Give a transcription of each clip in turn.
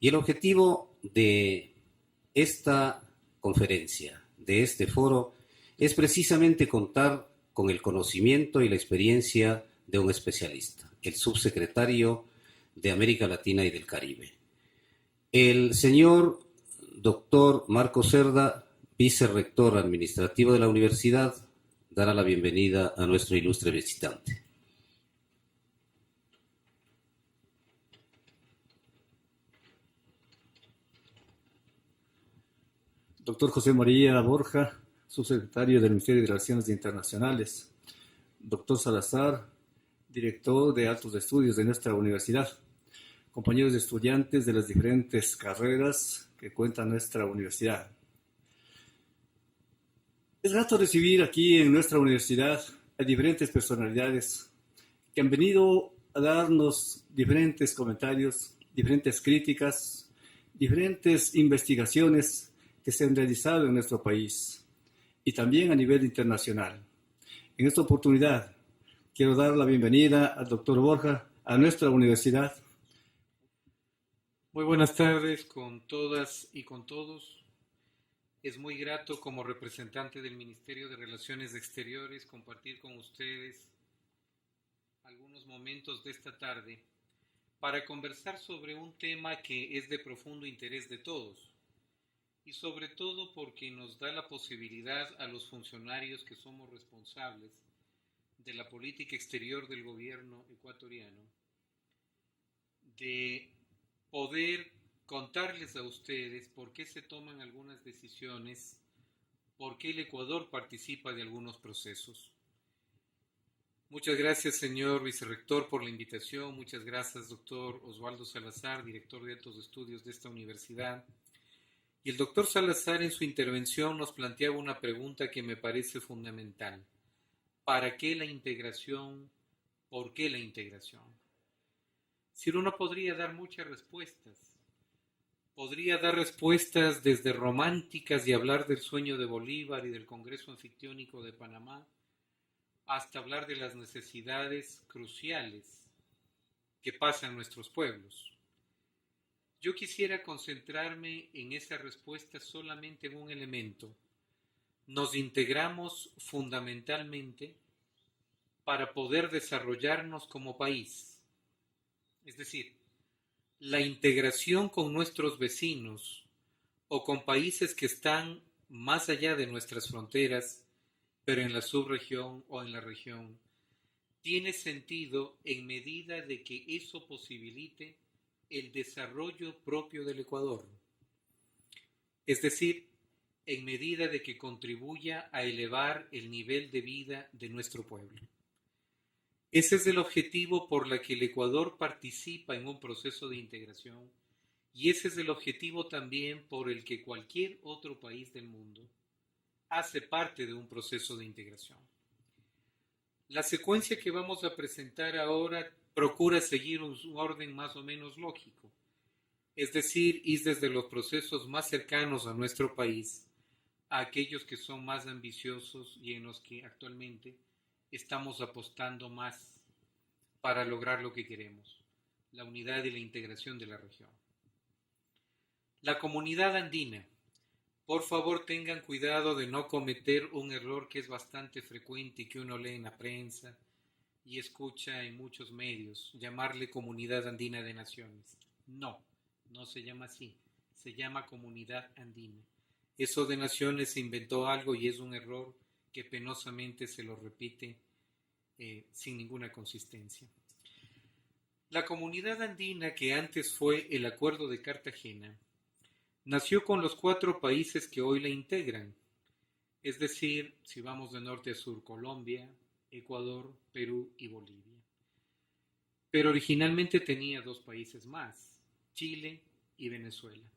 Y el objetivo de esta conferencia, de este foro, es precisamente contar con el conocimiento y la experiencia de un especialista, el subsecretario de América Latina y del Caribe. El señor doctor Marco Cerda, vicerrector administrativo de la universidad, dará la bienvenida a nuestro ilustre visitante. Doctor José María Borja, subsecretario del Ministerio de Relaciones Internacionales. Doctor Salazar, director de altos estudios de nuestra universidad. Compañeros estudiantes de las diferentes carreras que cuenta nuestra universidad. Es grato recibir aquí en nuestra universidad a diferentes personalidades que han venido a darnos diferentes comentarios, diferentes críticas, diferentes investigaciones que se han realizado en nuestro país y también a nivel internacional. En esta oportunidad quiero dar la bienvenida al doctor Borja a nuestra universidad. Muy buenas tardes con todas y con todos. Es muy grato como representante del Ministerio de Relaciones Exteriores compartir con ustedes algunos momentos de esta tarde para conversar sobre un tema que es de profundo interés de todos y sobre todo porque nos da la posibilidad a los funcionarios que somos responsables de la política exterior del gobierno ecuatoriano de poder contarles a ustedes por qué se toman algunas decisiones, por qué el Ecuador participa de algunos procesos. Muchas gracias, señor vicerrector, por la invitación. Muchas gracias, doctor Osvaldo Salazar, director de altos estudios de esta universidad. Y el doctor Salazar en su intervención nos planteaba una pregunta que me parece fundamental. ¿Para qué la integración? ¿Por qué la integración? Si uno podría dar muchas respuestas. Podría dar respuestas desde románticas y hablar del sueño de Bolívar y del Congreso Anfictiónico de Panamá, hasta hablar de las necesidades cruciales que pasan nuestros pueblos. Yo quisiera concentrarme en esa respuesta solamente en un elemento. Nos integramos fundamentalmente para poder desarrollarnos como país. Es decir, la integración con nuestros vecinos o con países que están más allá de nuestras fronteras, pero en la subregión o en la región, tiene sentido en medida de que eso posibilite el desarrollo propio del Ecuador. Es decir, en medida de que contribuya a elevar el nivel de vida de nuestro pueblo. Ese es el objetivo por el que el Ecuador participa en un proceso de integración y ese es el objetivo también por el que cualquier otro país del mundo hace parte de un proceso de integración. La secuencia que vamos a presentar ahora procura seguir un orden más o menos lógico, es decir, ir desde los procesos más cercanos a nuestro país a aquellos que son más ambiciosos y en los que actualmente estamos apostando más para lograr lo que queremos, la unidad y la integración de la región. La comunidad andina, por favor tengan cuidado de no cometer un error que es bastante frecuente y que uno lee en la prensa y escucha en muchos medios, llamarle Comunidad Andina de Naciones. No, no se llama así, se llama Comunidad Andina. Eso de naciones se inventó algo y es un error que penosamente se lo repite sin ninguna consistencia. La comunidad andina, que antes fue el Acuerdo de Cartagena, nació con los 4 países que hoy la integran, es decir, si vamos de norte a sur, Colombia, Ecuador, Perú y Bolivia. Pero originalmente tenía 2 países más, Chile y Venezuela.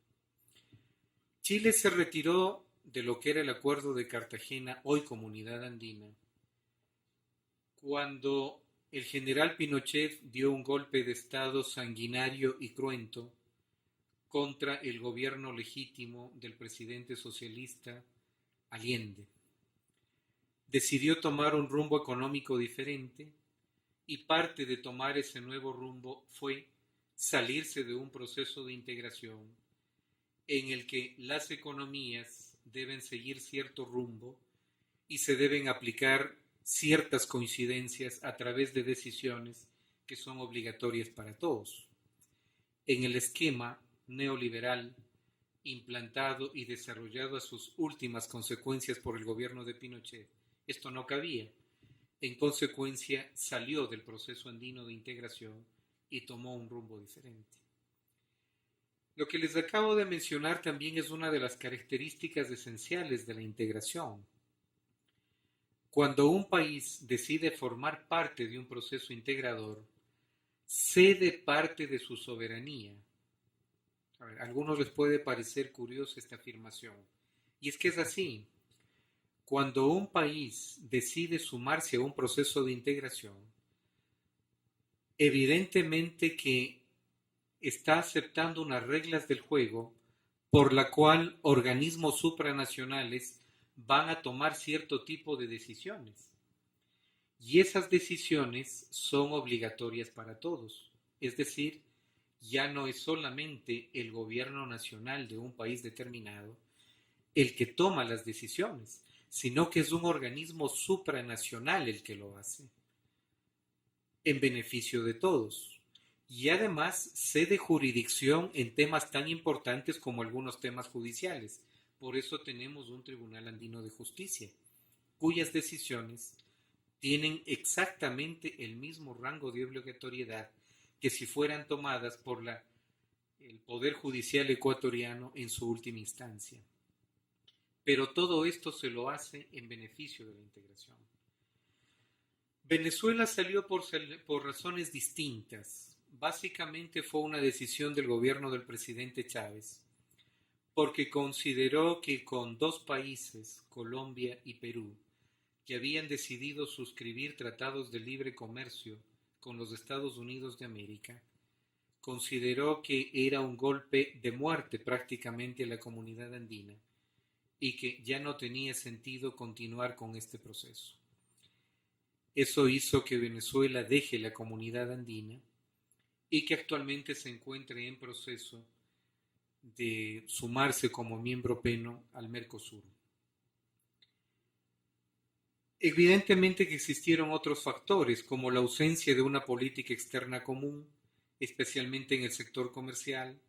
Chile se retiró de lo que era el Acuerdo de Cartagena, hoy Comunidad Andina, cuando el general Pinochet dio un golpe de Estado sanguinario y cruento contra el gobierno legítimo del presidente socialista Allende. Decidió tomar un rumbo económico diferente y parte de tomar ese nuevo rumbo fue salirse de un proceso de integración en el que las economías deben seguir cierto rumbo y se deben aplicar ciertas coincidencias a través de decisiones que son obligatorias para todos. En el esquema neoliberal implantado y desarrollado a sus últimas consecuencias por el gobierno de Pinochet, esto no cabía. En consecuencia, salió del proceso andino de integración y tomó un rumbo diferente. Lo que les acabo de mencionar también es una de las características esenciales de la integración. Cuando un país decide formar parte de un proceso integrador, cede parte de su soberanía. A algunos les puede parecer curiosa esta afirmación, y es que es así. Cuando un país decide sumarse a un proceso de integración, evidentemente que está aceptando unas reglas del juego por la cual organismos supranacionales van a tomar cierto tipo de decisiones. Y esas decisiones son obligatorias para todos. Es decir, ya no es solamente el gobierno nacional de un país determinado el que toma las decisiones, sino que es un organismo supranacional el que lo hace, en beneficio de todos. Y además cede jurisdicción en temas tan importantes como algunos temas judiciales. Por eso tenemos un Tribunal Andino de Justicia, cuyas decisiones tienen exactamente el mismo rango de obligatoriedad que si fueran tomadas por el Poder Judicial ecuatoriano en su última instancia. Pero todo esto se lo hace en beneficio de la integración. Venezuela salió por razones distintas. Básicamente fue una decisión del gobierno del presidente Chávez, porque consideró que con dos países, Colombia y Perú, que habían decidido suscribir tratados de libre comercio con los Estados Unidos de América, consideró que era un golpe de muerte prácticamente a la comunidad andina y que ya no tenía sentido continuar con este proceso. Eso hizo que Venezuela deje la comunidad andina y que actualmente se encuentre en proceso de sumarse como miembro pleno al Mercosur. Evidentemente que existieron otros factores, como la ausencia de una política externa común, especialmente en el sector comercial,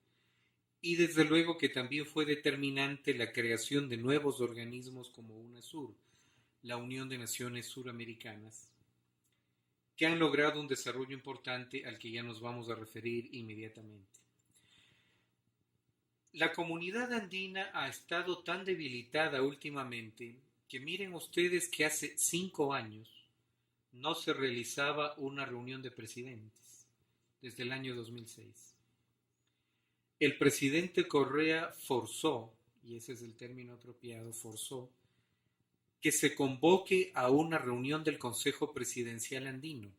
y desde luego que también fue determinante la creación de nuevos organismos como UNASUR, la Unión de Naciones Suramericanas, que han logrado un desarrollo importante al que ya nos vamos a referir inmediatamente. La comunidad andina ha estado tan debilitada últimamente que miren ustedes que hace 5 años no se realizaba una reunión de presidentes, desde el año 2006. El presidente Correa forzó, y ese es el término apropiado, forzó, que se convoque a una reunión del Consejo Presidencial Andino,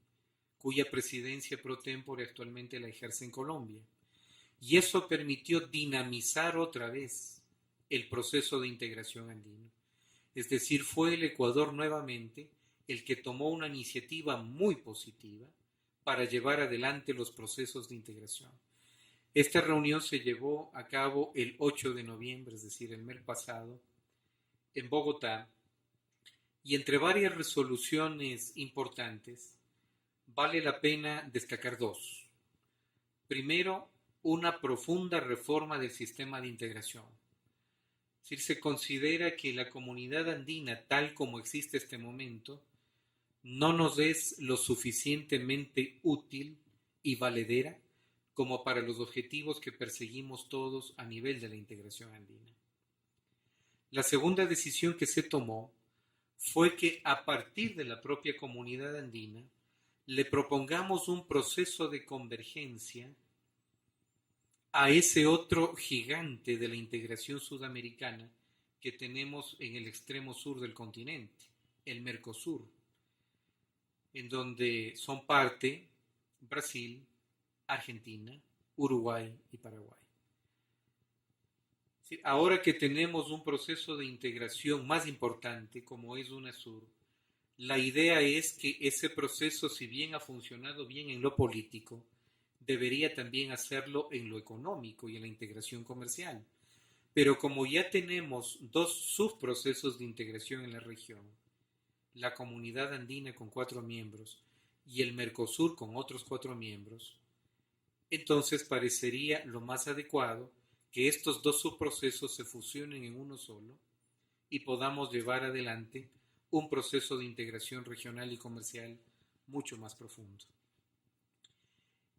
cuya presidencia pro tempore actualmente la ejerce en Colombia. Y eso permitió dinamizar otra vez el proceso de integración andino. Es decir, fue el Ecuador nuevamente el que tomó una iniciativa muy positiva para llevar adelante los procesos de integración. Esta reunión se llevó a cabo el 8 de noviembre, es decir, el mes pasado, en Bogotá, y entre varias resoluciones importantes, vale la pena destacar dos. Primero, una profunda reforma del sistema de integración. Es decir, se considera que la comunidad andina, tal como existe este momento, no nos es lo suficientemente útil y valedera como para los objetivos que perseguimos todos a nivel de la integración andina. La segunda decisión que se tomó fue que a partir de la propia comunidad andina le propongamos un proceso de convergencia a ese otro gigante de la integración sudamericana que tenemos en el extremo sur del continente, el Mercosur, en donde son parte Brasil, Argentina, Uruguay y Paraguay. Ahora que tenemos un proceso de integración más importante como es UNASUR, la idea es que ese proceso, si bien ha funcionado bien en lo político, debería también hacerlo en lo económico y en la integración comercial. Pero como ya tenemos dos subprocesos de integración en la región, la Comunidad Andina con 4 miembros y el Mercosur con otros 4 miembros, entonces parecería lo más adecuado que estos dos subprocesos se fusionen en uno solo y podamos llevar adelante un proceso de integración regional y comercial mucho más profundo.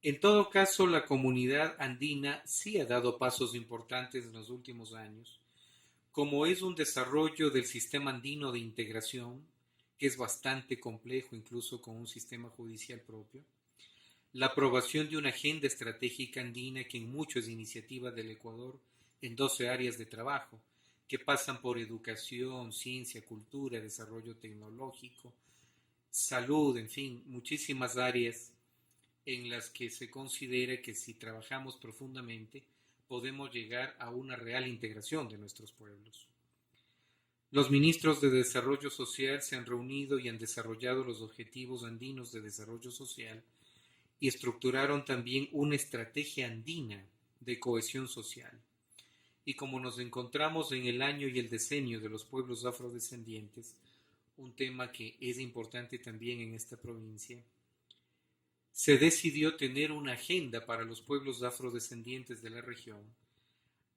En todo caso, la comunidad andina sí ha dado pasos importantes en los últimos años, como es un desarrollo del sistema andino de integración, que es bastante complejo, incluso con un sistema judicial propio, la aprobación de una agenda estratégica andina que en mucho es iniciativa del Ecuador en 12 áreas de trabajo, que pasan por educación, ciencia, cultura, desarrollo tecnológico, salud, en fin, muchísimas áreas en las que se considera que si trabajamos profundamente podemos llegar a una real integración de nuestros pueblos. Los ministros de Desarrollo Social se han reunido y han desarrollado los objetivos andinos de desarrollo social y estructuraron también una estrategia andina de cohesión social. Y como nos encontramos en el año y el decenio de los pueblos afrodescendientes, un tema que es importante también en esta provincia, se decidió tener una agenda para los pueblos afrodescendientes de la región,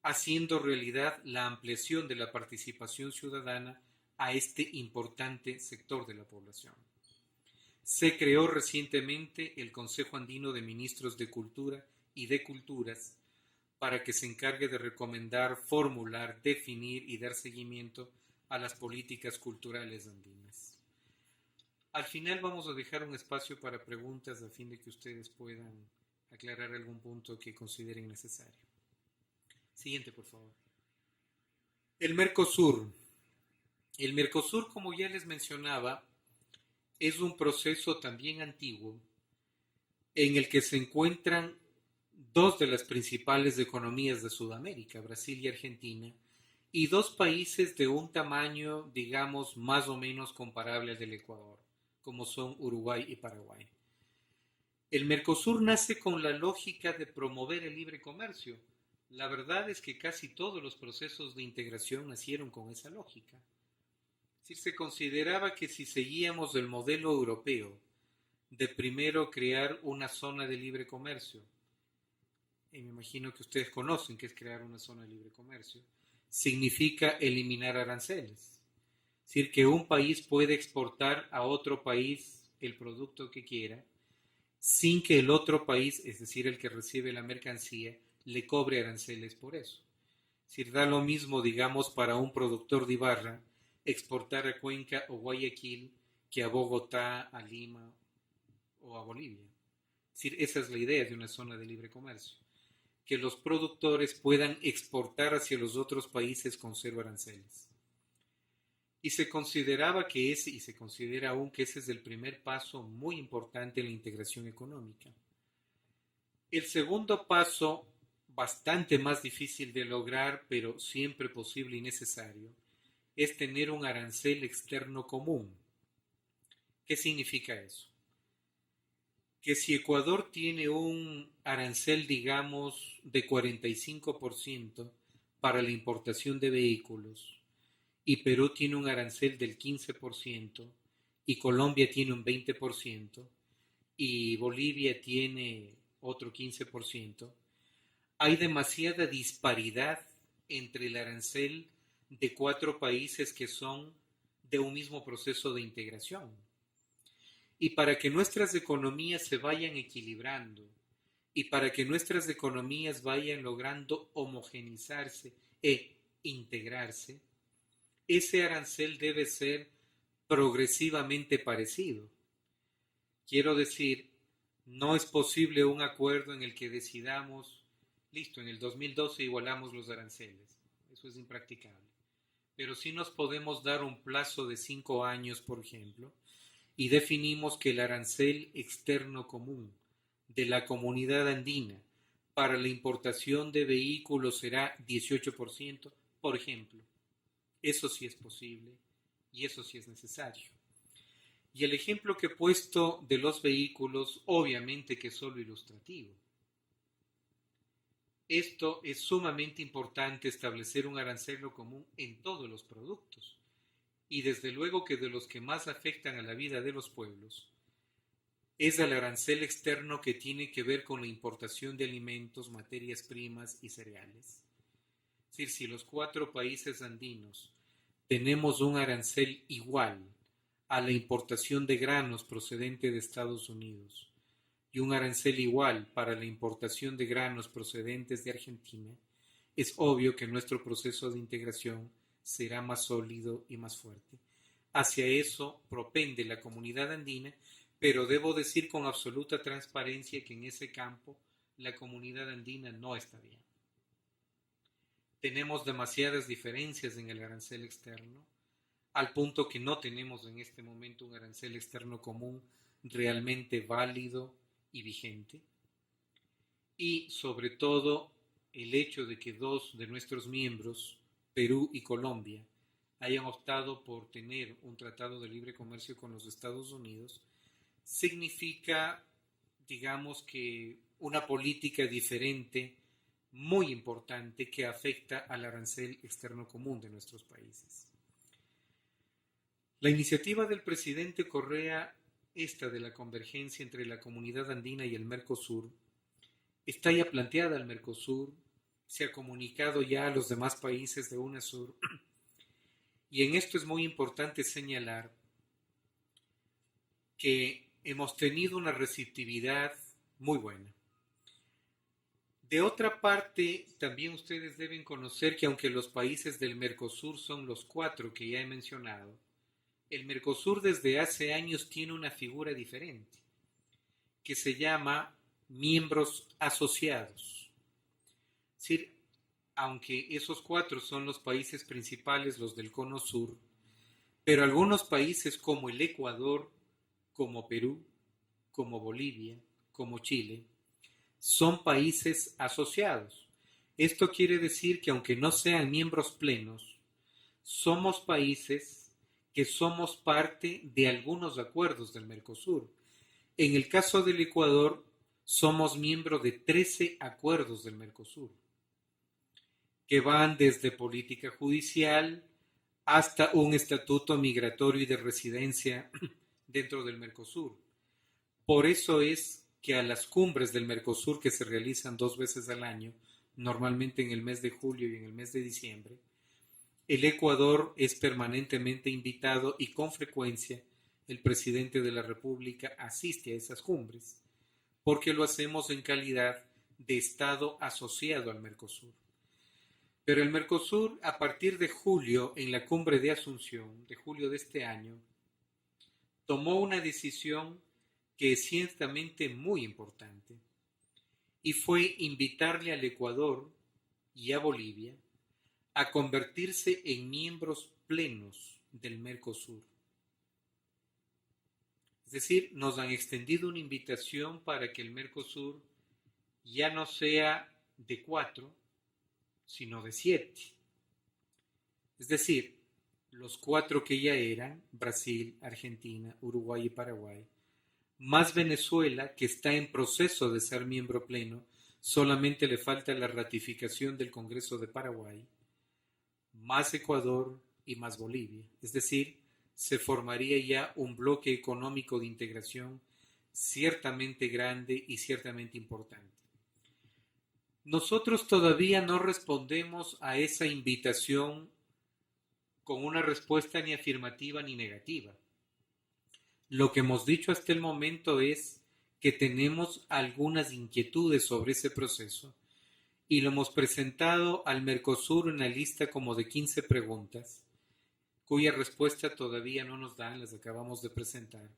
haciendo realidad la ampliación de la participación ciudadana a este importante sector de la población. Se creó recientemente el Consejo Andino de Ministros de Cultura y de Culturas para que se encargue de recomendar, formular, definir y dar seguimiento a las políticas culturales andinas. Al final vamos a dejar un espacio para preguntas a fin de que ustedes puedan aclarar algún punto que consideren necesario. Siguiente, por favor. El Mercosur. El Mercosur, como ya les mencionaba, es un proceso también antiguo en el que se encuentran dos de las principales economías de Sudamérica, Brasil y Argentina, y dos países de un tamaño, digamos, más o menos comparable al del Ecuador, como son Uruguay y Paraguay. El Mercosur nace con la lógica de promover el libre comercio. La verdad es que casi todos los procesos de integración nacieron con esa lógica. Es decir, se consideraba que si seguíamos el modelo europeo de primero crear una zona de libre comercio, y me imagino que ustedes conocen qué es crear una zona de libre comercio, significa eliminar aranceles. Es decir, que un país puede exportar a otro país el producto que quiera, sin que el otro país, es decir, el que recibe la mercancía, le cobre aranceles por eso. Es decir, da lo mismo, digamos, para un productor de Ibarra exportar a Cuenca o Guayaquil que a Bogotá, a Lima o a Bolivia. Es decir, esa es la idea de una zona de libre comercio, que los productores puedan exportar hacia los otros países con cero aranceles. Y se consideraba que ese, y se considera aún que ese es el primer paso muy importante en la integración económica. El segundo paso, bastante más difícil de lograr, pero siempre posible y necesario, es tener un arancel externo común. ¿Qué significa eso? Que si Ecuador tiene un arancel, digamos, de 45% para la importación de vehículos, y Perú tiene un arancel del 15%, y Colombia tiene un 20%, y Bolivia tiene otro 15%, hay demasiada disparidad entre el arancel de 4 países que son de un mismo proceso de integración. Y para que nuestras economías se vayan equilibrando y para que nuestras economías vayan logrando homogenizarse e integrarse, ese arancel debe ser progresivamente parecido. Quiero decir, no es posible un acuerdo en el que decidamos, listo, en el 2012 igualamos los aranceles. Eso es impracticable. Pero sí nos podemos dar un plazo de 5 años, por ejemplo, y definimos que el arancel externo común de la comunidad andina para la importación de vehículos será 18%, por ejemplo. Eso sí es posible y eso sí es necesario. Y el ejemplo que he puesto de los vehículos, obviamente que es solo ilustrativo. esto es sumamente importante establecer un arancel común en todos los productos. Y desde luego que de los que más afectan a la vida de los pueblos es el arancel externo que tiene que ver con la importación de alimentos, materias primas y cereales. Es decir, si los 4 países andinos tenemos un arancel igual a la importación de granos procedente de Estados Unidos y un arancel igual para la importación de granos procedentes de Argentina, es obvio que nuestro proceso de integración será más sólido y más fuerte. Hacia eso propende la comunidad andina, pero debo decir con absoluta transparencia que en ese campo la comunidad andina no está bien. Tenemos demasiadas diferencias en el arancel externo, al punto que no tenemos en este momento un arancel externo común realmente válido y vigente. Y sobre todo el hecho de que 2 de nuestros miembros, Perú y Colombia, hayan optado por tener un tratado de libre comercio con los Estados Unidos, significa, digamos que, una política diferente, muy importante, que afecta al arancel externo común de nuestros países. La iniciativa del presidente Correa, esta de la convergencia entre la comunidad andina y el Mercosur, está ya planteada al Mercosur, se ha comunicado ya a los demás países de UNASUR, y en esto es muy importante señalar que hemos tenido una receptividad muy buena. De otra parte, también ustedes deben conocer que aunque los países del Mercosur son los 4 que ya he mencionado, el Mercosur desde hace años tiene una figura diferente, que se llama miembros asociados. Es decir, aunque esos 4 son los países principales, los del Cono Sur, pero algunos países como el Ecuador, como Perú, como Bolivia, como Chile, son países asociados. Esto quiere decir que aunque no sean miembros plenos, somos países que somos parte de algunos acuerdos del Mercosur. En el caso del Ecuador, somos miembro de 13 acuerdos del Mercosur, que van desde política judicial hasta un estatuto migratorio y de residencia dentro del Mercosur. Por eso es que a las cumbres del Mercosur, que se realizan 2 veces al año, normalmente en el mes de julio y en el mes de diciembre, el Ecuador es permanentemente invitado y con frecuencia el presidente de la República asiste a esas cumbres, porque lo hacemos en calidad de Estado asociado al Mercosur. Pero el Mercosur, a partir de julio, en la cumbre de Asunción, de julio de este año, tomó una decisión que es ciertamente muy importante, y fue invitarle al Ecuador y a Bolivia a convertirse en miembros plenos del Mercosur. Es decir, nos han extendido una invitación para que el Mercosur ya no sea de 4, sino de 7. Es decir, los 4 que ya eran, Brasil, Argentina, Uruguay y Paraguay, más Venezuela, que está en proceso de ser miembro pleno, solamente le falta la ratificación del Congreso de Paraguay, más Ecuador y más Bolivia. Es decir, se formaría ya un bloque económico de integración ciertamente grande y ciertamente importante. Nosotros todavía no respondemos a esa invitación con una respuesta ni afirmativa ni negativa. Lo que hemos dicho hasta el momento es que tenemos algunas inquietudes sobre ese proceso y lo hemos presentado al Mercosur en una lista como de 15 preguntas, cuya respuesta todavía no nos dan, las acabamos de presentar,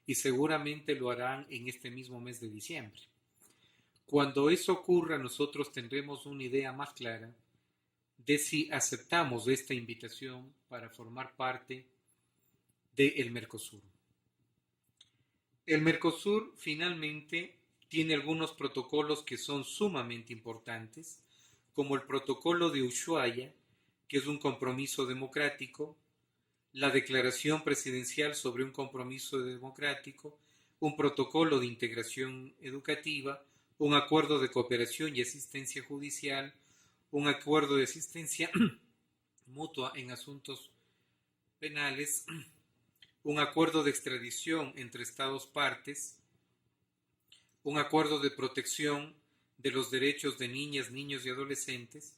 y seguramente lo harán en este mismo mes de diciembre. Cuando eso ocurra, nosotros tendremos una idea más clara de si aceptamos esta invitación para formar parte del Mercosur. El Mercosur finalmente tiene algunos protocolos que son sumamente importantes, como el protocolo de Ushuaia, que es un compromiso democrático, la declaración presidencial sobre un compromiso democrático, un protocolo de integración educativa, un acuerdo de cooperación y asistencia judicial, un acuerdo de asistencia mutua en asuntos penales, un acuerdo de extradición entre Estados partes, un acuerdo de protección de los derechos de niñas, niños y adolescentes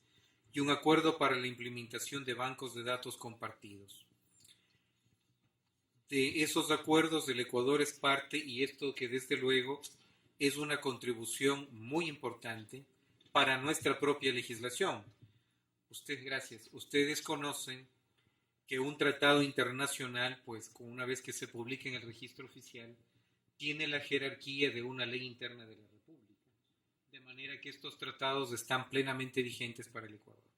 y un acuerdo para la implementación de bancos de datos compartidos. De esos acuerdos el Ecuador es parte y esto que desde luego es una contribución muy importante para nuestra propia legislación. Gracias. Ustedes conocen que un tratado internacional, pues una vez que se publique en el registro oficial, tiene la jerarquía de una ley interna de la República, de manera que estos tratados están plenamente vigentes para el Ecuador.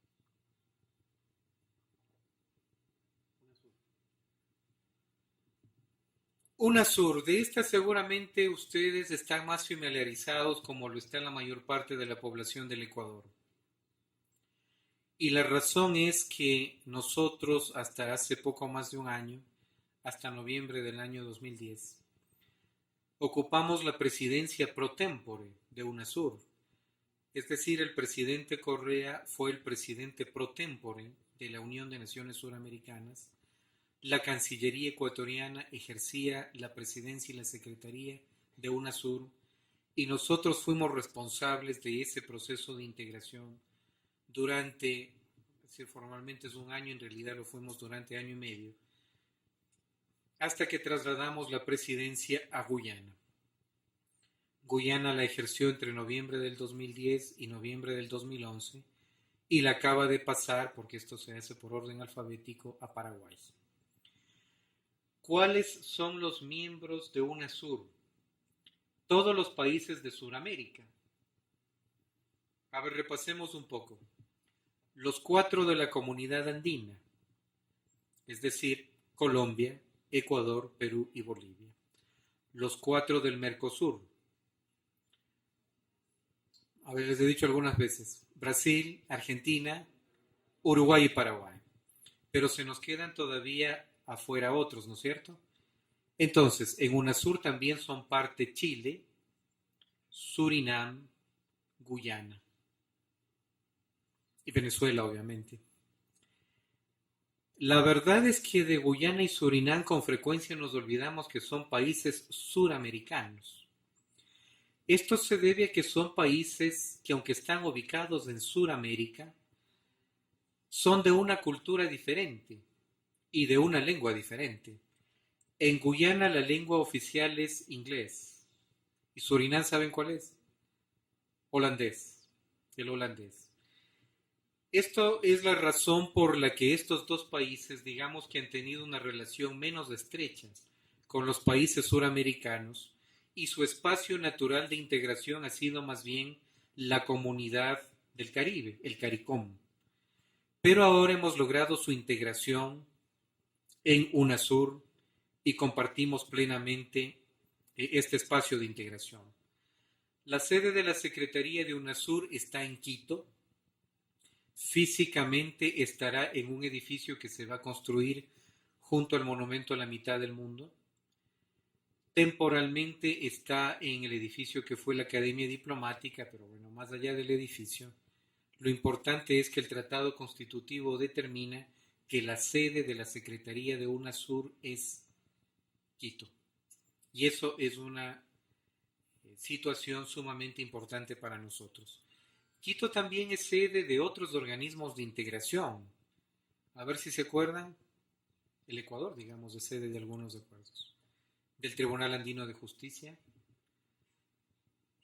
UNASUR, de esta seguramente ustedes están más familiarizados como lo está la mayor parte de la población del Ecuador. Y la razón es que nosotros hasta hace poco más de un año, hasta noviembre del año 2010, ocupamos la presidencia pro tempore de UNASUR. Es decir, el presidente Correa fue el presidente pro tempore de la Unión de Naciones Suramericanas. La Cancillería ecuatoriana ejercía la presidencia y la secretaría de UNASUR y nosotros fuimos responsables de ese proceso de integración durante, si formalmente es un año, en realidad lo fuimos durante año y medio, hasta que trasladamos la presidencia a Guyana. Guyana la ejerció entre noviembre del 2010 y noviembre del 2011 y la acaba de pasar, porque esto se hace por orden alfabético, a Paraguay. ¿Cuáles son los miembros de UNASUR? Todos los países de Sudamérica. A ver, repasemos un poco. Los 4 de la Comunidad Andina, es decir, Colombia, Ecuador, Perú y Bolivia. Los 4 del Mercosur. A ver, les he dicho algunas veces. Brasil, Argentina, Uruguay y Paraguay. Pero se nos quedan todavía afuera otros, ¿no es cierto? Entonces, en UNASUR también son parte Chile, Surinam, Guyana y Venezuela, obviamente. La verdad es que de Guyana y Surinam con frecuencia nos olvidamos que son países suramericanos. Esto se debe a que son países que, aunque están ubicados en Suramérica, son de una cultura diferente y de una lengua diferente. En Guyana la lengua oficial es inglés. ¿Y Surinam saben cuál es? Holandés. El holandés. Esto es la razón por la que estos dos países, digamos que han tenido una relación menos estrecha con los países suramericanos y su espacio natural de integración ha sido más bien la comunidad del Caribe, el CARICOM. Pero ahora hemos logrado su integración en UNASUR y compartimos plenamente este espacio de integración. La sede de la Secretaría de UNASUR está en Quito. Físicamente estará en un edificio que se va a construir junto al Monumento a la Mitad del Mundo. Temporalmente está en el edificio que fue la Academia Diplomática, pero bueno, más allá del edificio, lo importante es que el Tratado Constitutivo determina que la sede de la Secretaría de UNASUR es Quito. Y eso es una situación sumamente importante para nosotros. Quito también es sede de otros organismos de integración. A ver si se acuerdan, el Ecuador, digamos, es sede de algunos acuerdos. Del Tribunal Andino de Justicia,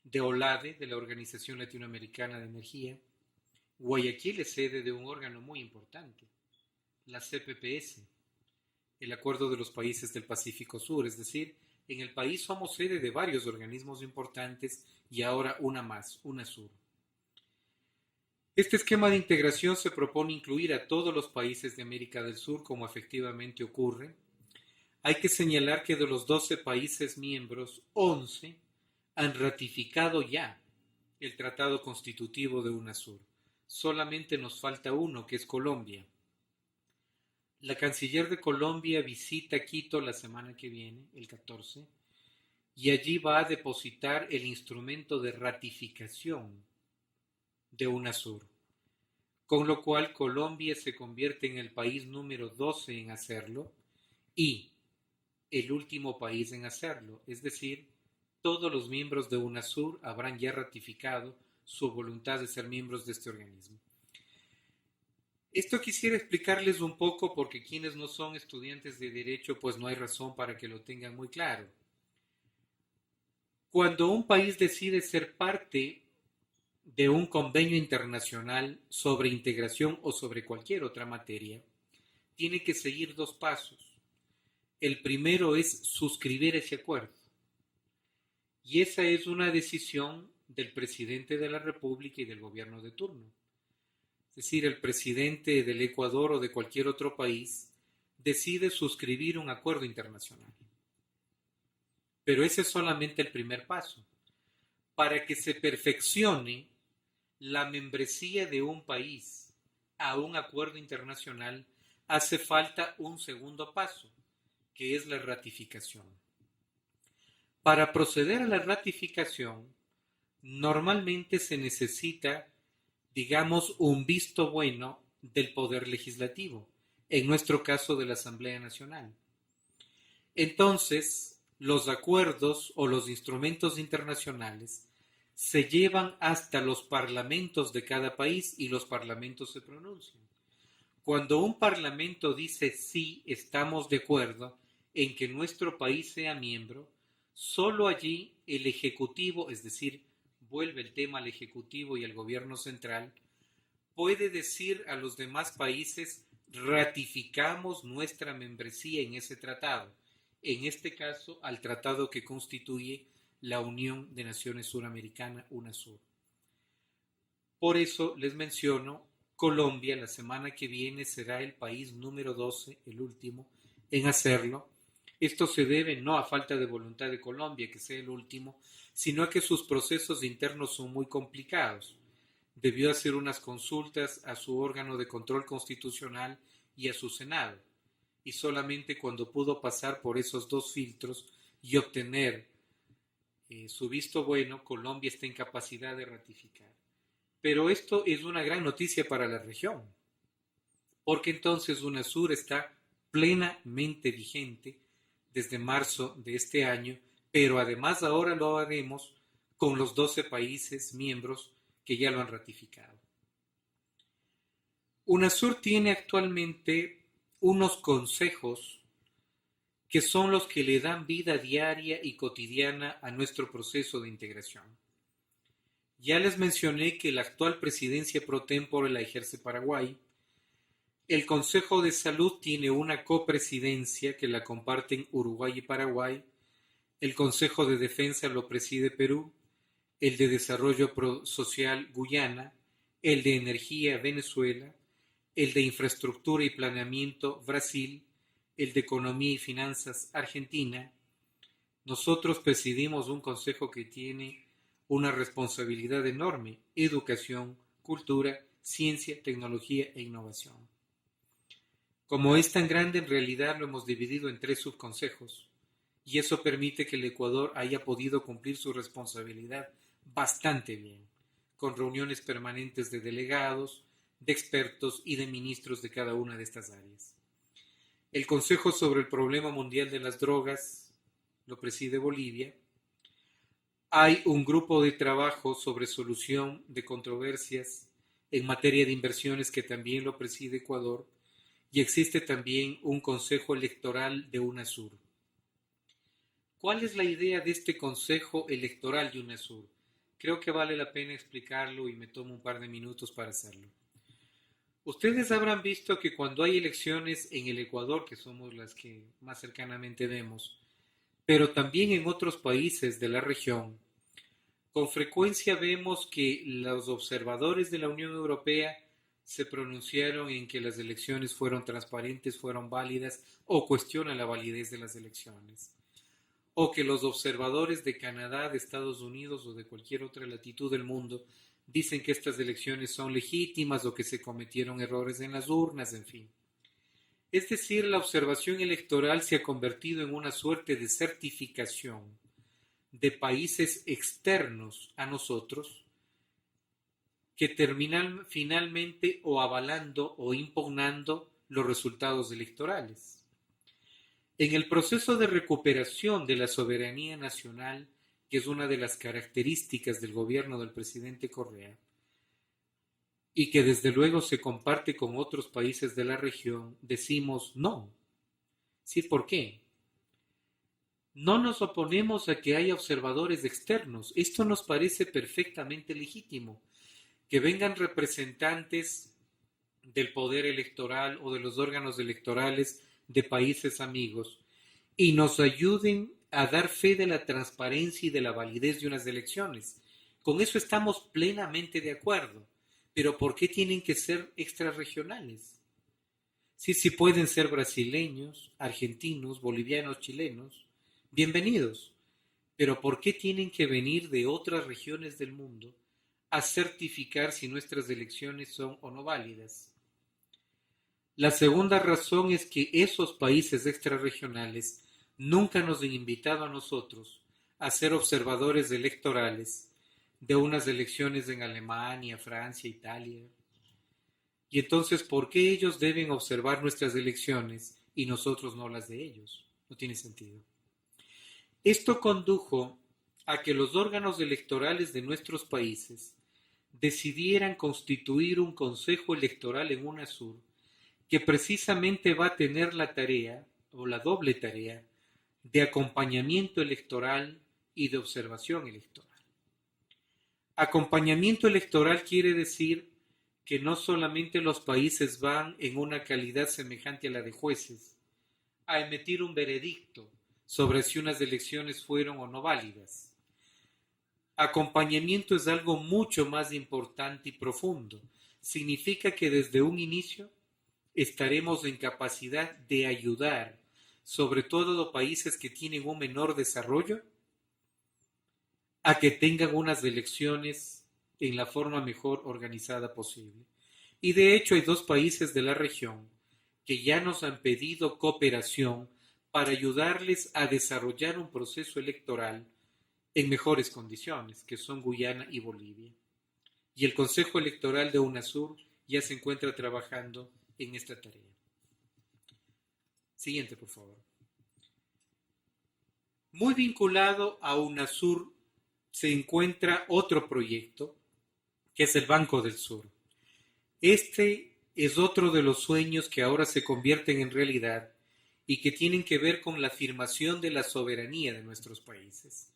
de OLADE, de la Organización Latinoamericana de Energía. Guayaquil es sede de un órgano muy importante, la CPPS, el Acuerdo de los Países del Pacífico Sur, es decir, en el país somos sede de varios organismos importantes y ahora una más, UNASUR. Este esquema de integración se propone incluir a todos los países de América del Sur, como efectivamente ocurre. Hay que señalar que de los 12 países miembros, 11 han ratificado ya el Tratado Constitutivo de UNASUR. Solamente nos falta uno, que es Colombia. La canciller de Colombia visita Quito la semana que viene, el 14, y allí va a depositar el instrumento de ratificación de UNASUR, con lo cual Colombia se convierte en el país número 12 en hacerlo y el último país en hacerlo, es decir, todos los miembros de UNASUR habrán ya ratificado su voluntad de ser miembros de este organismo. Esto quisiera explicarles un poco porque quienes no son estudiantes de Derecho, pues no hay razón para que lo tengan muy claro. Cuando un país decide ser parte de un convenio internacional sobre integración o sobre cualquier otra materia, tiene que seguir dos pasos. El primero es suscribir ese acuerdo. Y esa es una decisión del presidente de la República y del gobierno de turno. Es decir, el presidente del Ecuador o de cualquier otro país decide suscribir un acuerdo internacional. Pero ese es solamente el primer paso. Para que se perfeccione la membresía de un país a un acuerdo internacional, hace falta un segundo paso, que es la ratificación. Para proceder a la ratificación, normalmente se necesita, digamos, un visto bueno del Poder Legislativo, en nuestro caso de la Asamblea Nacional. Entonces, los acuerdos o los instrumentos internacionales se llevan hasta los parlamentos de cada país y los parlamentos se pronuncian. Cuando un parlamento dice sí, estamos de acuerdo en que nuestro país sea miembro, solo allí el Ejecutivo, es decir, vuelve el tema al Ejecutivo y al Gobierno central, puede decir a los demás países, ratificamos nuestra membresía en ese tratado, en este caso al tratado que constituye la Unión de Naciones Suramericana, UNASUR. Por eso les menciono, Colombia la semana que viene será el país número 12, el último, en hacerlo. Esto se debe no a falta de voluntad de Colombia, que sea el último, sino a que sus procesos internos son muy complicados. Debió hacer unas consultas a su órgano de control constitucional y a su Senado, y solamente cuando pudo pasar por esos dos filtros y obtener su visto bueno, Colombia está en capacidad de ratificar. Pero esto es una gran noticia para la región, porque entonces UNASUR está plenamente vigente desde marzo de este año, pero además ahora lo haremos con los 12 países miembros que ya lo han ratificado. UNASUR tiene actualmente unos consejos que son los que le dan vida diaria y cotidiana a nuestro proceso de integración. Ya les mencioné que la actual presidencia pro tempore la ejerce Paraguay. El Consejo de Salud tiene una copresidencia que la comparten Uruguay y Paraguay. El Consejo de Defensa lo preside Perú, el de Desarrollo Social Guyana, el de Energía Venezuela, el de Infraestructura y Planeamiento Brasil, el de Economía y Finanzas Argentina. Nosotros presidimos un consejo que tiene una responsabilidad enorme: educación, cultura, ciencia, tecnología e innovación. Como es tan grande, en realidad lo hemos dividido en 3 subconsejos, y eso permite que el Ecuador haya podido cumplir su responsabilidad bastante bien, con reuniones permanentes de delegados, de expertos y de ministros de cada una de estas áreas. El Consejo sobre el Problema Mundial de las Drogas lo preside Bolivia. Hay un grupo de trabajo sobre solución de controversias en materia de inversiones que también lo preside Ecuador, y existe también un consejo electoral de UNASUR. ¿Cuál es la idea de este consejo electoral de UNASUR? Creo que vale la pena explicarlo y me tomo un par de minutos para hacerlo. Ustedes habrán visto que cuando hay elecciones en el Ecuador, que somos las que más cercanamente vemos, pero también en otros países de la región, con frecuencia vemos que los observadores de la Unión Europea se pronunciaron en que las elecciones fueron transparentes, fueron válidas, o cuestionan la validez de las elecciones. O que los observadores de Canadá, de Estados Unidos o de cualquier otra latitud del mundo dicen que estas elecciones son legítimas o que se cometieron errores en las urnas, en fin. Es decir, la observación electoral se ha convertido en una suerte de certificación de países externos a nosotros que terminan finalmente o avalando o impugnando los resultados electorales. En el proceso de recuperación de la soberanía nacional, que es una de las características del gobierno del presidente Correa, y que desde luego se comparte con otros países de la región, decimos no. ¿Sí? ¿Por qué? No nos oponemos a que haya observadores externos. Esto nos parece perfectamente legítimo. Que vengan representantes del poder electoral o de los órganos electorales de países amigos y nos ayuden a dar fe de la transparencia y de la validez de unas elecciones. Con eso estamos plenamente de acuerdo. Pero ¿por qué tienen que ser extrarregionales? Sí pueden ser brasileños, argentinos, bolivianos, chilenos, bienvenidos. Pero ¿por qué tienen que venir de otras regiones del mundo a certificar si nuestras elecciones son o no válidas? La segunda razón es que esos países extrarregionales nunca nos han invitado a nosotros a ser observadores electorales de unas elecciones en Alemania, Francia, Italia. Y entonces, ¿por qué ellos deben observar nuestras elecciones y nosotros no las de ellos? No tiene sentido. Esto condujo a que los órganos electorales de nuestros países decidieran constituir un consejo electoral en UNASUR que precisamente va a tener la tarea, o la doble tarea, de acompañamiento electoral y de observación electoral. Acompañamiento electoral quiere decir que no solamente los países van en una calidad semejante a la de jueces a emitir un veredicto sobre si unas elecciones fueron o no válidas. Acompañamiento es algo mucho más importante y profundo. Significa que desde un inicio estaremos en capacidad de ayudar, sobre todo los países que tienen un menor desarrollo, a que tengan unas elecciones en la forma mejor organizada posible. Y de hecho hay 2 países de la región que ya nos han pedido cooperación para ayudarles a desarrollar un proceso electoral en mejores condiciones, que son Guyana y Bolivia. Y el Consejo Electoral de UNASUR ya se encuentra trabajando en esta tarea. Siguiente, por favor. Muy vinculado a UNASUR se encuentra otro proyecto, que es el Banco del Sur. Este es otro de los sueños que ahora se convierten en realidad y que tienen que ver con la afirmación de la soberanía de nuestros países.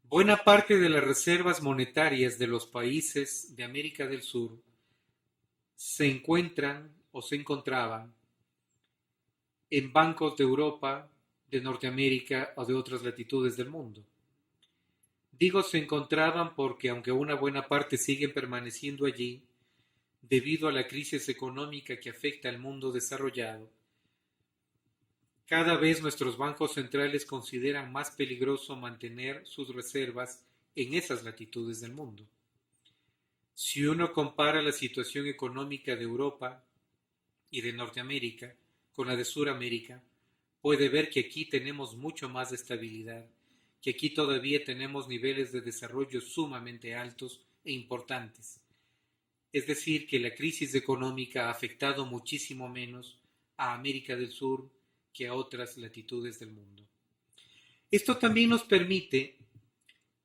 Buena parte de las reservas monetarias de los países de América del Sur se encuentran o se encontraban en bancos de Europa, de Norteamérica o de otras latitudes del mundo. Digo se encontraban porque aunque una buena parte siguen permaneciendo allí, debido a la crisis económica que afecta al mundo desarrollado, cada vez nuestros bancos centrales consideran más peligroso mantener sus reservas en esas latitudes del mundo. Si uno compara la situación económica de Europa y de Norteamérica con la de Sudamérica, puede ver que aquí tenemos mucho más estabilidad, que aquí todavía tenemos niveles de desarrollo sumamente altos e importantes. Es decir, que la crisis económica ha afectado muchísimo menos a América del Sur que a otras latitudes del mundo. Esto también nos permite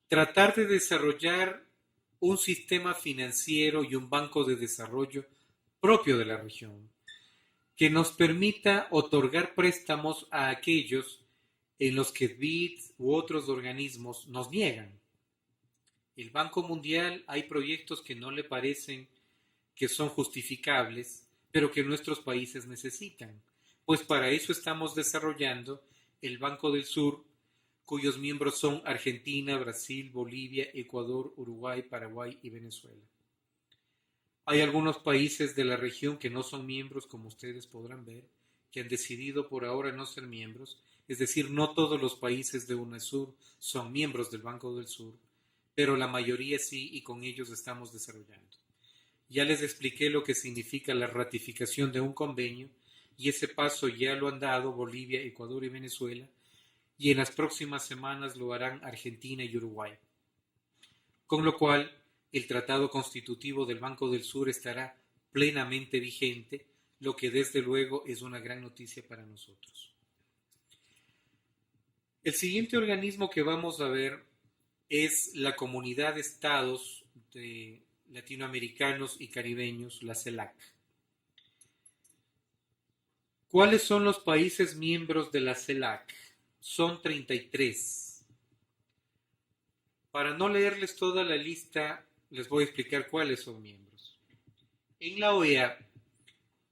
tratar de desarrollar un sistema financiero y un banco de desarrollo propio de la región, que nos permita otorgar préstamos a aquellos en los que BID u otros organismos nos niegan. El Banco Mundial hay proyectos que no le parecen que son justificables, pero que nuestros países necesitan. Pues para eso estamos desarrollando el Banco del Sur, cuyos miembros son Argentina, Brasil, Bolivia, Ecuador, Uruguay, Paraguay y Venezuela. Hay algunos países de la región que no son miembros, como ustedes podrán ver, que han decidido por ahora no ser miembros, es decir, no todos los países de UNASUR son miembros del Banco del Sur, pero la mayoría sí y con ellos estamos desarrollando. Ya les expliqué lo que significa la ratificación de un convenio y ese paso ya lo han dado Bolivia, Ecuador y Venezuela y en las próximas semanas lo harán Argentina y Uruguay. Con lo cual, el Tratado Constitutivo del Banco del Sur estará plenamente vigente, lo que desde luego es una gran noticia para nosotros. El siguiente organismo que vamos a ver es la Comunidad de Estados Latinoamericanos y Caribeños, la CELAC. ¿Cuáles son los países miembros de la CELAC? Son 33. Para no leerles toda la lista, les voy a explicar cuáles son miembros. En la OEA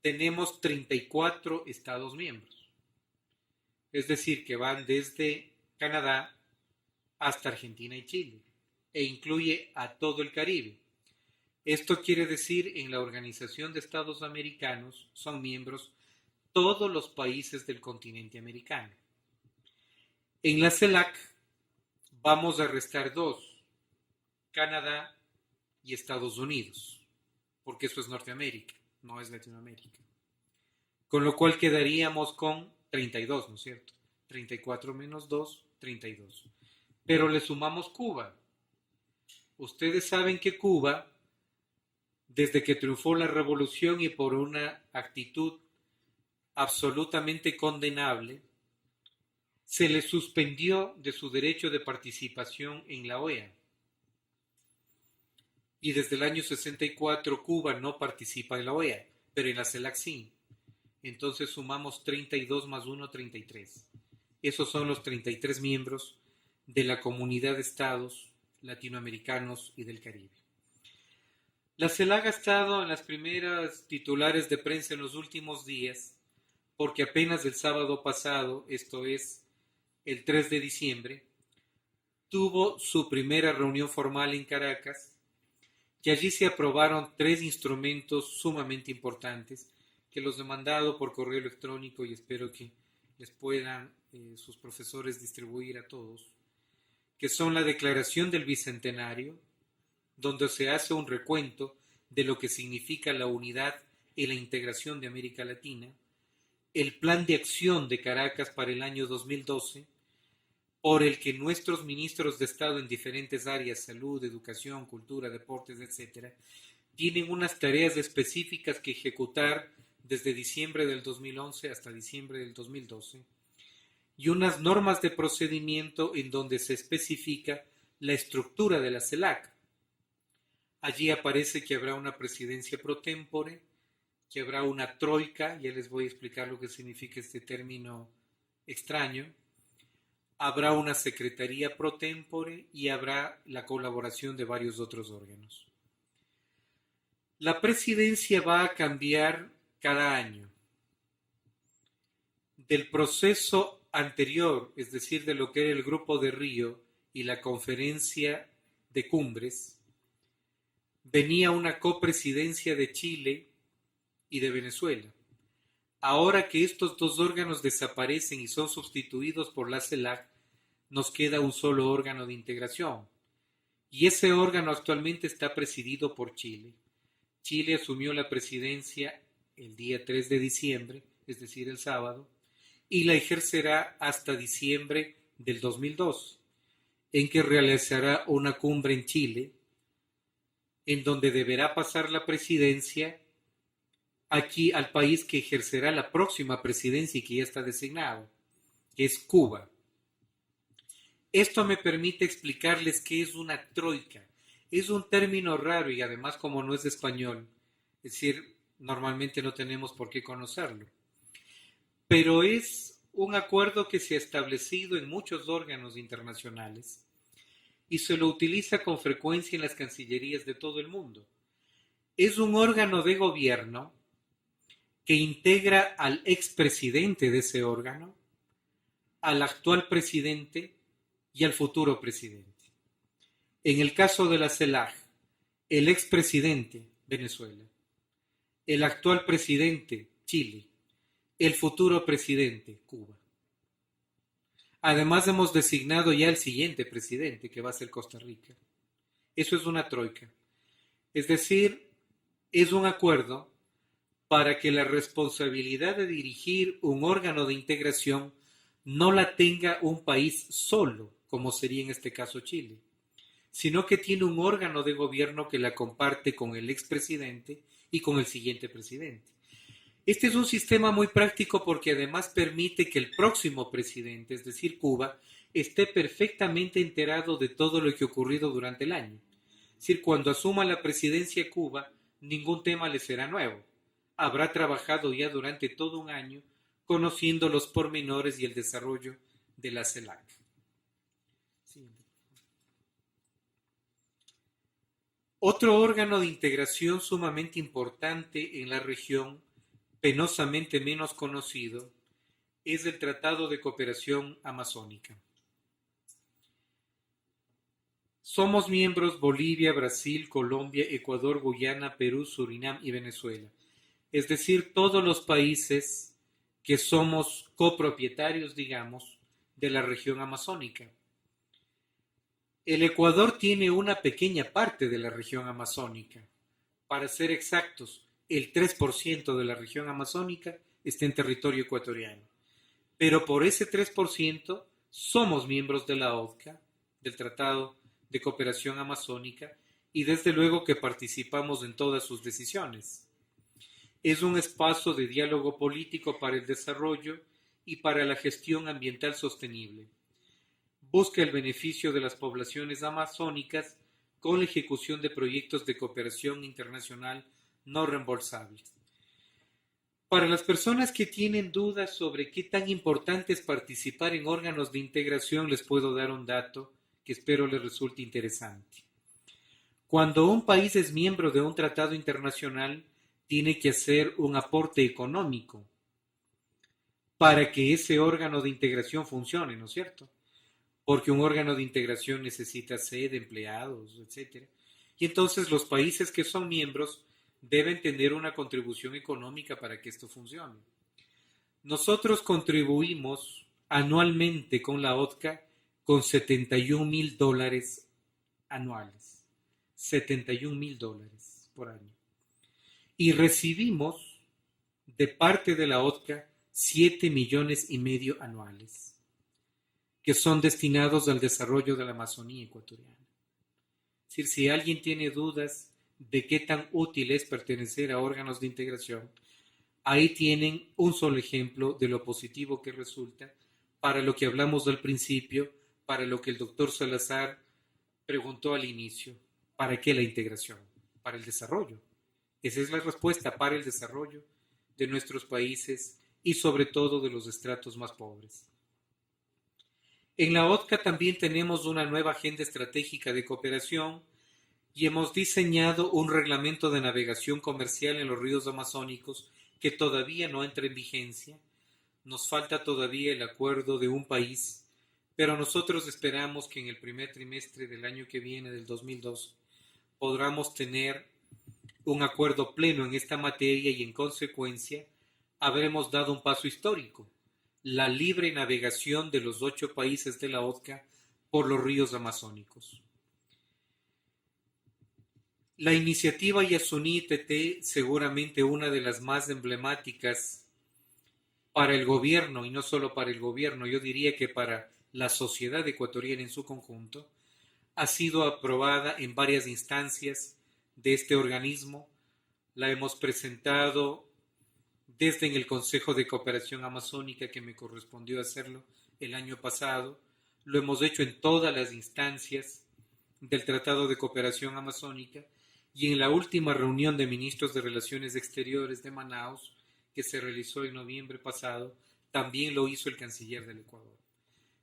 tenemos 34 Estados miembros, es decir, que van desde Canadá hasta Argentina y Chile, e incluye a todo el Caribe. Esto quiere decir, en la Organización de Estados Americanos son miembros todos los países del continente americano. En la CELAC vamos a restar 2, Canadá y Estados Unidos, porque eso es Norteamérica, no es Latinoamérica. Con lo cual quedaríamos con 32, ¿no es cierto? 34 menos 2, 32. Pero le sumamos Cuba. Ustedes saben que Cuba, desde que triunfó la revolución y por una actitud absolutamente condenable, se le suspendió de su derecho de participación en la OEA. Y desde el año 64 Cuba no participa en la OEA, pero en la CELAC sí. Entonces sumamos 32 más 1, 33. Esos son los 33 miembros de la Comunidad de Estados Latinoamericanos y del Caribe. La CELAC ha estado en las primeras titulares de prensa en los últimos días, porque apenas el sábado pasado, esto es el 3 de diciembre, tuvo su primera reunión formal en Caracas, y allí se aprobaron 3 instrumentos sumamente importantes, que los he mandado por correo electrónico y espero que les puedan sus profesores distribuir a todos, que son la Declaración del Bicentenario, donde se hace un recuento de lo que significa la unidad y la integración de América Latina, el Plan de Acción de Caracas para el año 2012, por el que nuestros ministros de Estado en diferentes áreas, salud, educación, cultura, deportes, etc., tienen unas tareas específicas que ejecutar desde diciembre del 2011 hasta diciembre del 2012, y unas normas de procedimiento en donde se especifica la estructura de la CELAC. Allí aparece que habrá una presidencia pro tempore, que habrá una troika, ya les voy a explicar lo que significa este término extraño, habrá una secretaría pro tempore y habrá la colaboración de varios otros órganos. La presidencia va a cambiar cada año. Del proceso anterior, es decir, de lo que era el Grupo de Río y la Conferencia de Cumbres, venía una copresidencia de Chile y de Venezuela. Ahora que estos 2 órganos desaparecen y son sustituidos por la CELAC, nos queda un solo órgano de integración. Y ese órgano actualmente está presidido por Chile. Chile asumió la presidencia el día 3 de diciembre, es decir, el sábado, y la ejercerá hasta diciembre del 2002, en que realizará una cumbre en Chile, en donde deberá pasar la presidencia aquí al país que ejercerá la próxima presidencia y que ya está designado, que es Cuba. Esto me permite explicarles qué es una troika. Es un término raro y además como no es español, es decir, normalmente no tenemos por qué conocerlo. Pero es un acuerdo que se ha establecido en muchos órganos internacionales y se lo utiliza con frecuencia en las cancillerías de todo el mundo. Es un órgano de gobierno que integra al expresidente de ese órgano, al actual presidente y al futuro presidente. En el caso de la CELAC, el expresidente Venezuela, el actual presidente Chile, el futuro presidente Cuba. Además hemos designado ya el siguiente presidente, que va a ser Costa Rica. Eso es una troika. Es decir, es un acuerdo para que la responsabilidad de dirigir un órgano de integración no la tenga un país solo, como sería en este caso Chile, sino que tiene un órgano de gobierno que la comparte con el expresidente y con el siguiente presidente. Este es un sistema muy práctico porque además permite que el próximo presidente, es decir, Cuba, esté perfectamente enterado de todo lo que ha ocurrido durante el año. Es decir, cuando asuma la presidencia Cuba, ningún tema le será nuevo. Habrá trabajado ya durante todo un año conociendo los pormenores y el desarrollo de la CELAC. Otro órgano de integración sumamente importante en la región, penosamente menos conocido, es el Tratado de Cooperación Amazónica. Somos miembros Bolivia, Brasil, Colombia, Ecuador, Guyana, Perú, Surinam y Venezuela. Es decir, todos los países que somos copropietarios, digamos, de la región amazónica. El Ecuador tiene una pequeña parte de la región amazónica. Para ser exactos, el 3% de la región amazónica está en territorio ecuatoriano. Pero por ese 3% somos miembros de la ODCA, del Tratado de Cooperación Amazónica, y desde luego que participamos en todas sus decisiones. Es un espacio de diálogo político para el desarrollo y para la gestión ambiental sostenible. Busca el beneficio de las poblaciones amazónicas con la ejecución de proyectos de cooperación internacional no reembolsables. Para las personas que tienen dudas sobre qué tan importante es participar en órganos de integración, les puedo dar un dato que espero les resulte interesante. Cuando un país es miembro de un tratado internacional, tiene que hacer un aporte económico para que ese órgano de integración funcione, ¿no es cierto? Porque un órgano de integración necesita sede, empleados, etc. Y entonces los países que son miembros deben tener una contribución económica para que esto funcione. Nosotros contribuimos anualmente con la ODCA con $71,000 anuales. $71,000 por año. Y recibimos de parte de la ODCA 7,5 millones anuales, que son destinados al desarrollo de la Amazonía ecuatoriana. Es decir, si alguien tiene dudas de qué tan útil es pertenecer a órganos de integración, ahí tienen un solo ejemplo de lo positivo que resulta para lo que hablamos al principio, para lo que el doctor Salazar preguntó al inicio. ¿Para qué la integración? Para el desarrollo. Esa es la respuesta, para el desarrollo de nuestros países y sobre todo de los estratos más pobres. En la ODCA también tenemos una nueva agenda estratégica de cooperación y hemos diseñado un reglamento de navegación comercial en los ríos amazónicos que todavía no entra en vigencia. Nos falta todavía el acuerdo de un país, pero nosotros esperamos que en el primer trimestre del año que viene, del 2002, podamos tener un acuerdo pleno en esta materia y en consecuencia habremos dado un paso histórico: la libre navegación de los 8 países de la ODCA por los ríos amazónicos. La iniciativa Yasuní TT, seguramente una de las más emblemáticas para el gobierno, y no solo para el gobierno, yo diría que para la sociedad ecuatoriana en su conjunto, ha sido aprobada en varias instancias de este organismo. La hemos presentado desde en el Consejo de Cooperación Amazónica, que me correspondió hacerlo el año pasado. Lo hemos hecho en todas las instancias del Tratado de Cooperación Amazónica y en la última reunión de ministros de Relaciones Exteriores de Manaus, que se realizó en noviembre pasado, también lo hizo el canciller del Ecuador.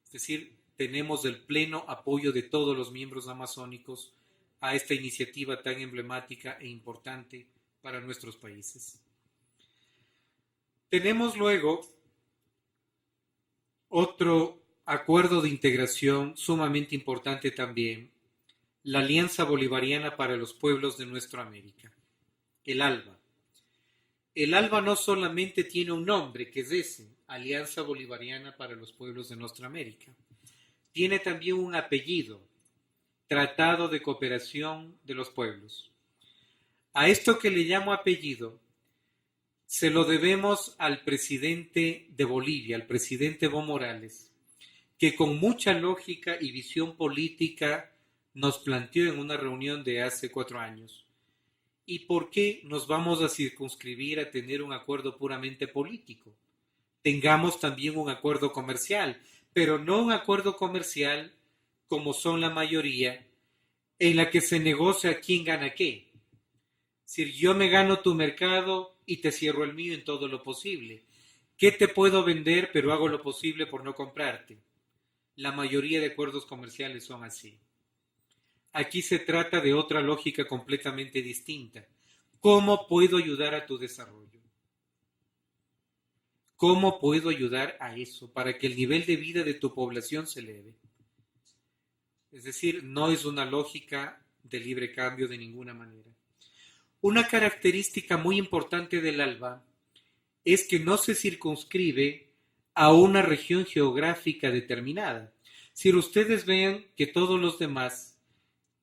Es decir, tenemos el pleno apoyo de todos los miembros amazónicos a esta iniciativa tan emblemática e importante para nuestros países. Tenemos luego otro acuerdo de integración sumamente importante también, la Alianza Bolivariana para los Pueblos de Nuestra América, el ALBA. El ALBA no solamente tiene un nombre, que es ese, Alianza Bolivariana para los Pueblos de Nuestra América, tiene también un apellido, Tratado de Cooperación de los Pueblos. A esto que le llamo apellido, Se lo debemos al presidente de Bolivia, al presidente Evo Morales, que con mucha lógica y visión política nos planteó en una reunión de hace 4 años. ¿Y por qué nos vamos a circunscribir a tener un acuerdo puramente político? Tengamos también un acuerdo comercial, pero no un acuerdo comercial como son la mayoría, en la que se negocia quién gana qué. Es decir, yo me gano tu mercado y te cierro el mío en todo lo posible. ¿Qué te puedo vender, pero hago lo posible por no comprarte? La mayoría de acuerdos comerciales son así. Aquí se trata de otra lógica completamente distinta. ¿Cómo puedo ayudar a tu desarrollo? ¿Cómo puedo ayudar a eso para que el nivel de vida de tu población se eleve? Es decir, no es una lógica de libre cambio de ninguna manera. Una característica muy importante del ALBA es que no se circunscribe a una región geográfica determinada. Si ustedes vean que todos los demás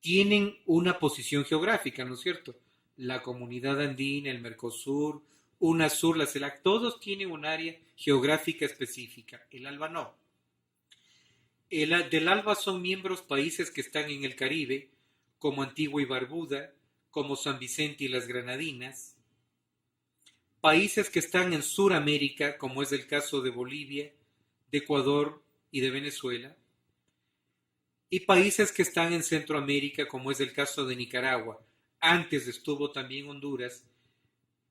tienen una posición geográfica, ¿no es cierto? La Comunidad Andina, el Mercosur, UNASUR, la CELAC, todos tienen un área geográfica específica. El ALBA no. Del ALBA son miembros países que están en el Caribe, como Antigua y Barbuda, como San Vicente y las Granadinas, países que están en Suramérica, como es el caso de Bolivia, de Ecuador y de Venezuela, y países que están en Centroamérica, como es el caso de Nicaragua. Antes estuvo también Honduras,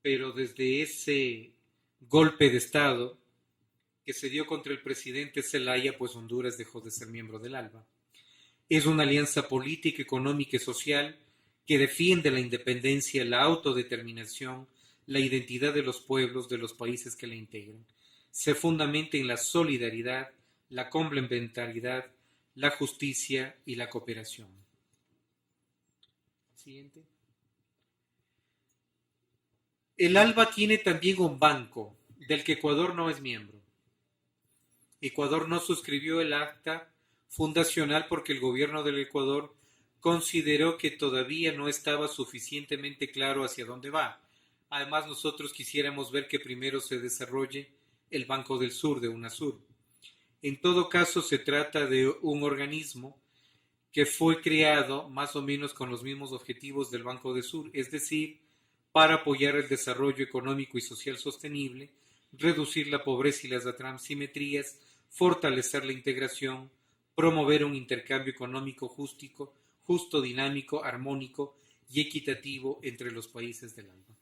pero desde ese golpe de Estado que se dio contra el presidente Zelaya, pues Honduras dejó de ser miembro del ALBA. Es una alianza política, económica y social que defiende la independencia, la autodeterminación, la identidad de los pueblos de los países que la integran. Se fundamenta en la solidaridad, la complementariedad, la justicia y la cooperación. Siguiente. El ALBA tiene también un banco, del que Ecuador no es miembro. Ecuador no suscribió el acta fundacional porque el gobierno del Ecuador consideró que todavía no estaba suficientemente claro hacia dónde va. Además, nosotros quisiéramos ver que primero se desarrolle el Banco del Sur, de UNASUR. En todo caso, se trata de un organismo que fue creado más o menos con los mismos objetivos del Banco del Sur, es decir, para apoyar el desarrollo económico y social sostenible, reducir la pobreza y las asimetrías, fortalecer la integración, promover un intercambio económico justo, dinámico, armónico y equitativo entre los países del ALBA.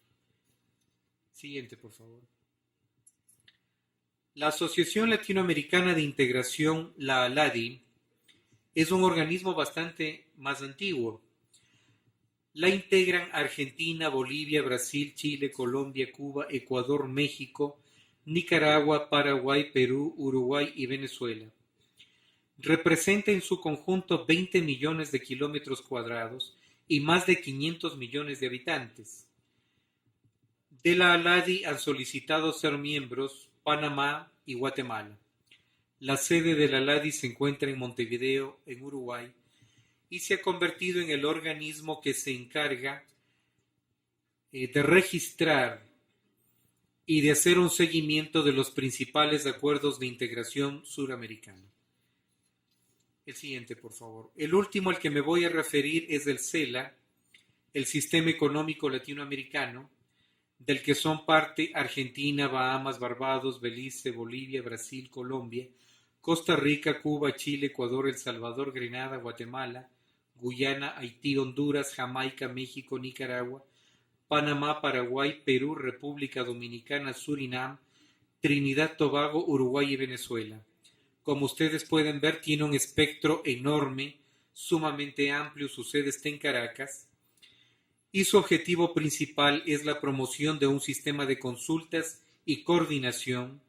Siguiente, por favor. La Asociación Latinoamericana de Integración, la ALADI, es un organismo bastante más antiguo. La integran Argentina, Bolivia, Brasil, Chile, Colombia, Cuba, Ecuador, México, Nicaragua, Paraguay, Perú, Uruguay y Venezuela. Representa en su conjunto 20 millones de kilómetros cuadrados y más de 500 millones de habitantes. De la ALADI han solicitado ser miembros Panamá y Guatemala. La sede de la ALADI se encuentra en Montevideo, en Uruguay, y se ha convertido en el organismo que se encarga de registrar y de hacer un seguimiento de los principales acuerdos de integración suramericana. El siguiente, por favor. El último al que me voy a referir es el CELA, el Sistema Económico Latinoamericano, del que son parte Argentina, Bahamas, Barbados, Belice, Bolivia, Brasil, Colombia, Costa Rica, Cuba, Chile, Ecuador, El Salvador, Grenada, Guatemala, Guyana, Haití, Honduras, Jamaica, México, Nicaragua, Panamá, Paraguay, Perú, República Dominicana, Surinam, Trinidad, Tobago, Uruguay y Venezuela. Como ustedes pueden ver, tiene un espectro enorme, sumamente amplio, su sede está en Caracas, y su objetivo principal es la promoción de un sistema de consultas y coordinación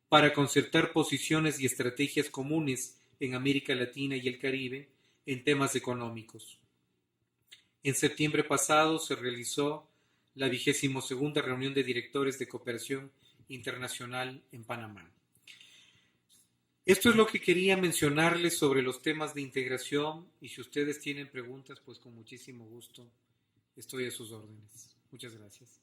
para concertar posiciones y estrategias comunes en América Latina y el Caribe en temas económicos. En septiembre pasado se realizó la 22ª reunión de directores de cooperación internacional en Panamá. Esto es lo que quería mencionarles sobre los temas de integración, y si ustedes tienen preguntas, pues con muchísimo gusto estoy a sus órdenes. Muchas gracias.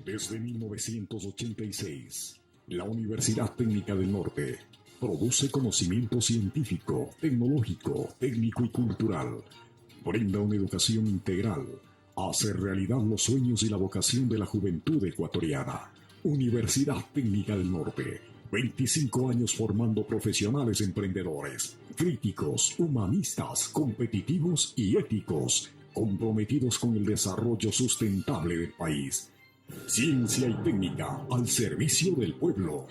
Desde 1986, la Universidad Técnica del Norte produce conocimiento científico, tecnológico, técnico y cultural. Brinda una educación integral. Hace realidad los sueños y la vocación de la juventud ecuatoriana. Universidad Técnica del Norte. 25 años formando profesionales emprendedores, críticos, humanistas, competitivos y éticos, comprometidos con el desarrollo sustentable del país. Ciencia y técnica al servicio del pueblo.